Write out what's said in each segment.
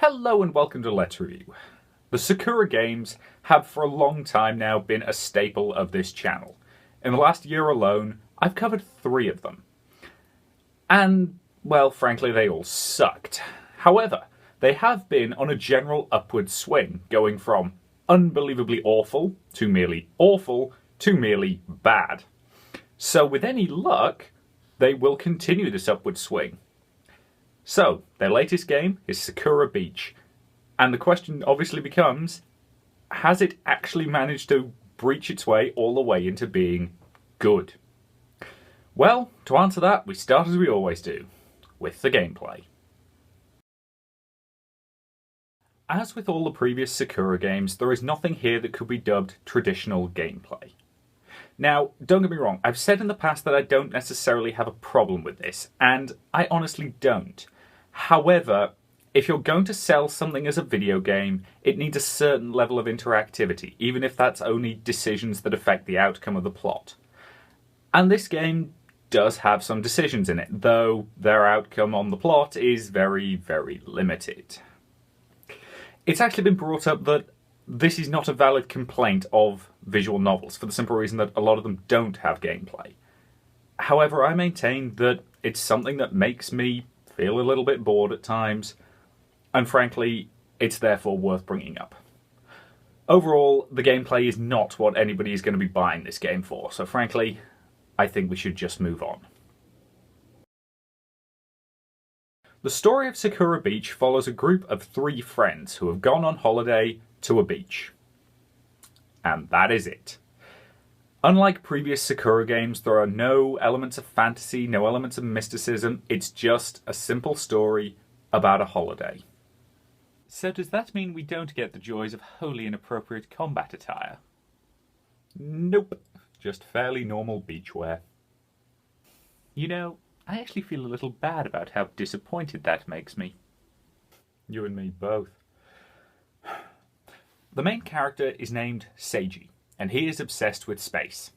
Hello and welcome to Let's Review. The Sakura games have for a long time now been a staple of this channel. In the last year alone, I've covered 3 of them. And, well, frankly, they all sucked. However, they have been on a general upward swing, going from unbelievably awful to merely bad. So with any luck, they will continue this upward swing. So, their latest game is Sakura Beach, and the question obviously becomes, has it actually managed to breach its way all the way into being good? Well, to answer that, we start as we always do, with the gameplay. As with all the previous Sakura games, there is nothing here that could be dubbed traditional gameplay. Now, don't get me wrong, I've said in the past that I don't necessarily have a problem with this, and I honestly don't. However, if you're going to sell something as a video game, it needs a certain level of interactivity, even if that's only decisions that affect the outcome of the plot. And this game does have some decisions in it, though their outcome on the plot is very, very limited. It's actually been brought up that this is not a valid complaint of visual novels, for the simple reason that a lot of them don't have gameplay. However, I maintain that it's something that makes me feel a little bit bored at times, and frankly, it's therefore worth bringing up. Overall, the gameplay is not what anybody is going to be buying this game for, so frankly, I think we should just move on. The story of Sakura Beach follows a group of 3 friends who have gone on holiday to a beach. And that is it. Unlike previous Sakura games, there are no elements of fantasy, no elements of mysticism. It's just a simple story about a holiday. So does that mean we don't get the joys of wholly inappropriate combat attire? Nope. Just fairly normal beachwear. You know, I actually feel a little bad about how disappointed that makes me. You and me both. The main character is named Seiji, and he is obsessed with space.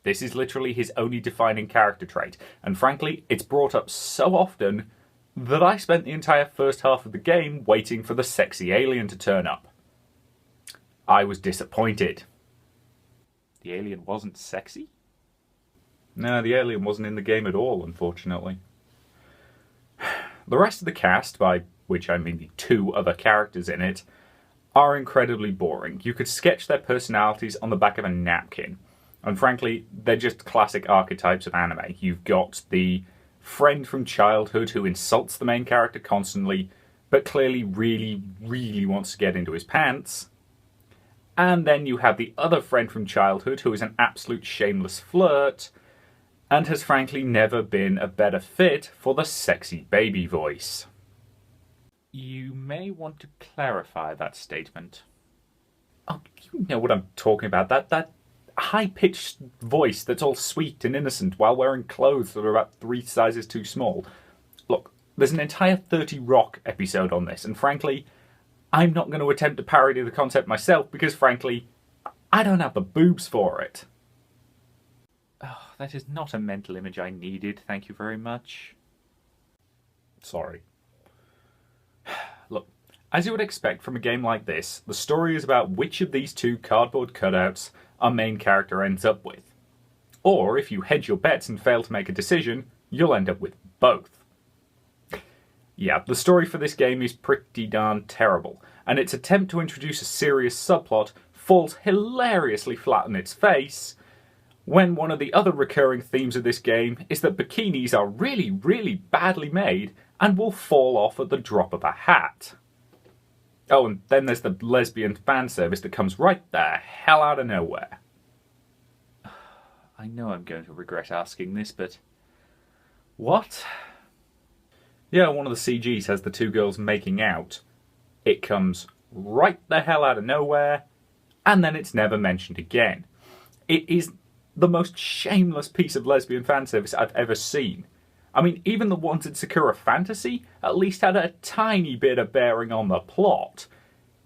This is literally his only defining character trait, and frankly, it's brought up so often that I spent the entire first half of the game waiting for the sexy alien to turn up. I was disappointed. The alien wasn't sexy? No, the alien wasn't in the game at all, unfortunately. The rest of the cast, by which I mean the 2 other characters in it, are incredibly boring. You could sketch their personalities on the back of a napkin. And frankly, they're just classic archetypes of anime. You've got the friend from childhood who insults the main character constantly, but clearly really, really wants to get into his pants. And then you have the other friend from childhood who is an absolute shameless flirt, and has frankly never been a better fit for the sexy baby voice. You may want to clarify that statement. Oh, you know what I'm talking about. That high-pitched voice that's all sweet and innocent while wearing clothes that are about 3 sizes too small. Look, there's an entire 30 Rock episode on this, and frankly, I'm not going to attempt to parody the concept myself because, frankly, I don't have the boobs for it. Oh, that is not a mental image I needed, thank you very much. Sorry. Look, as you would expect from a game like this, the story is about which of these 2 cardboard cutouts our main character ends up with. Or, if you hedge your bets and fail to make a decision, you'll end up with both. Yeah, the story for this game is pretty darn terrible, and its attempt to introduce a serious subplot falls hilariously flat on its face, when one of the other recurring themes of this game is that bikinis are really, really badly made and will fall off at the drop of a hat. Oh, and then there's the lesbian fan service that comes right the hell out of nowhere. I know I'm going to regret asking this, but what? Yeah, one of the CGs has the 2 girls making out. It comes right the hell out of nowhere, and then it's never mentioned again. It is the most shameless piece of lesbian fan service I've ever seen. I mean, even the ones in Sakura Fantasy at least had a tiny bit of bearing on the plot.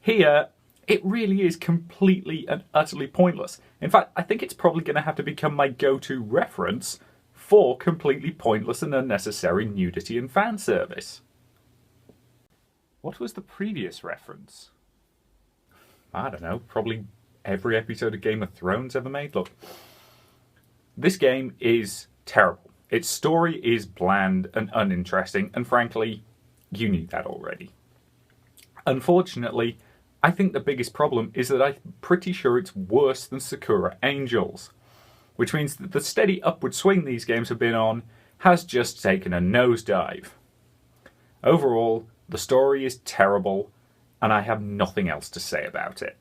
Here, it really is completely and utterly pointless. In fact, I think it's probably going to have to become my go-to reference for completely pointless and unnecessary nudity and fan service. What was the previous reference? I don't know, probably every episode of Game of Thrones ever made. Look, this game is terrible. Its story is bland and uninteresting, and frankly, you knew that already. Unfortunately, I think the biggest problem is that I'm pretty sure it's worse than Sakura Angels, which means that the steady upward swing these games have been on has just taken a nosedive. Overall, the story is terrible, and I have nothing else to say about it.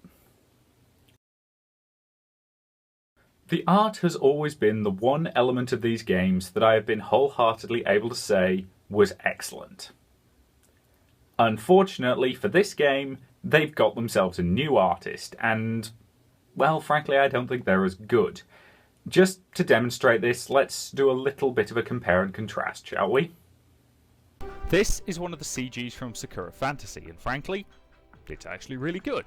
The art has always been the one element of these games that I have been wholeheartedly able to say was excellent. Unfortunately for this game, they've got themselves a new artist, and, well, frankly, I don't think they're as good. Just to demonstrate this, let's do a little bit of a compare and contrast, shall we? This is one of the CGs from Sakura Fantasy, and frankly, it's actually really good.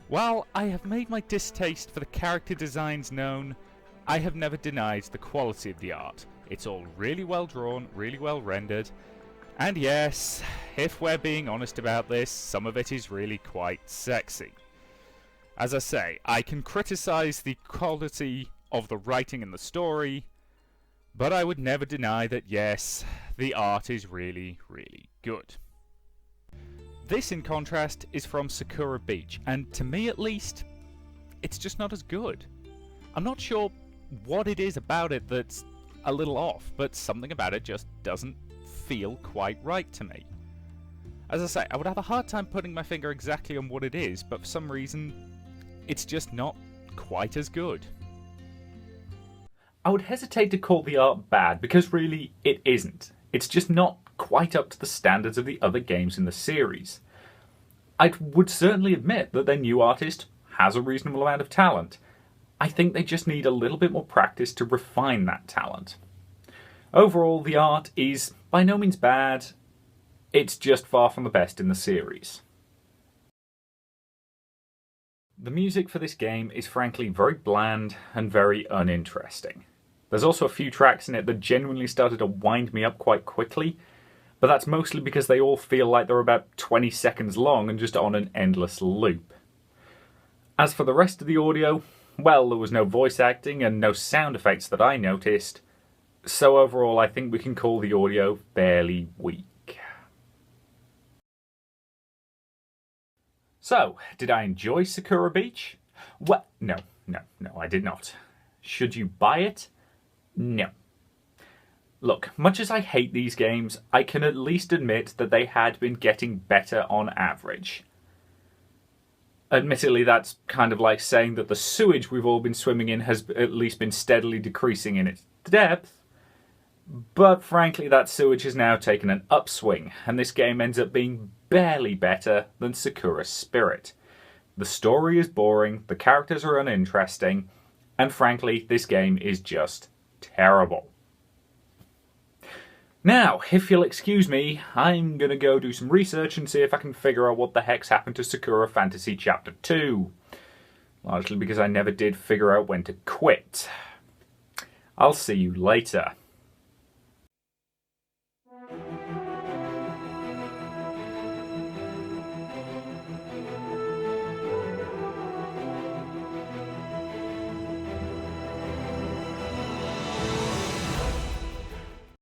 While I have made my distaste for the character designs known, I have never denied the quality of the art. It's all really well drawn, really well rendered, and yes, if we're being honest about this, some of it is really quite sexy. As I say, I can criticise the quality of the writing and the story, but I would never deny that yes, the art is really, really good. This, in contrast, is from Sakura Beach, and to me at least, it's just not as good. I'm not sure what it is about it that's a little off, but something about it just doesn't feel quite right to me. As I say, I would have a hard time putting my finger exactly on what it is, but for some reason, it's just not quite as good. I would hesitate to call the art bad, because really, it isn't. It's just not quite up to the standards of the other games in the series. I would certainly admit that their new artist has a reasonable amount of talent. I think they just need a little bit more practice to refine that talent. Overall, the art is by no means bad, it's just far from the best in the series. The music for this game is frankly very bland and very uninteresting. There's also a few tracks in it that genuinely started to wind me up quite quickly, but that's mostly because they all feel like they're about 20 seconds long and just on an endless loop. As for the rest of the audio, well, there was no voice acting and no sound effects that I noticed, so overall I think we can call the audio fairly weak. So, did I enjoy Sakura Beach? Well, no, I did not. Should you buy it? No. Look, much as I hate these games, I can at least admit that they had been getting better on average. Admittedly, that's kind of like saying that the sewage we've all been swimming in has at least been steadily decreasing in its depth, but frankly that sewage has now taken an upswing, and this game ends up being barely better than Sakura Spirit. The story is boring, the characters are uninteresting, and frankly this game is just terrible. Now, if you'll excuse me, I'm gonna go do some research and see if I can figure out what the heck's happened to Sakura Fantasy Chapter 2. Largely because I never did figure out when to quit. I'll see you later.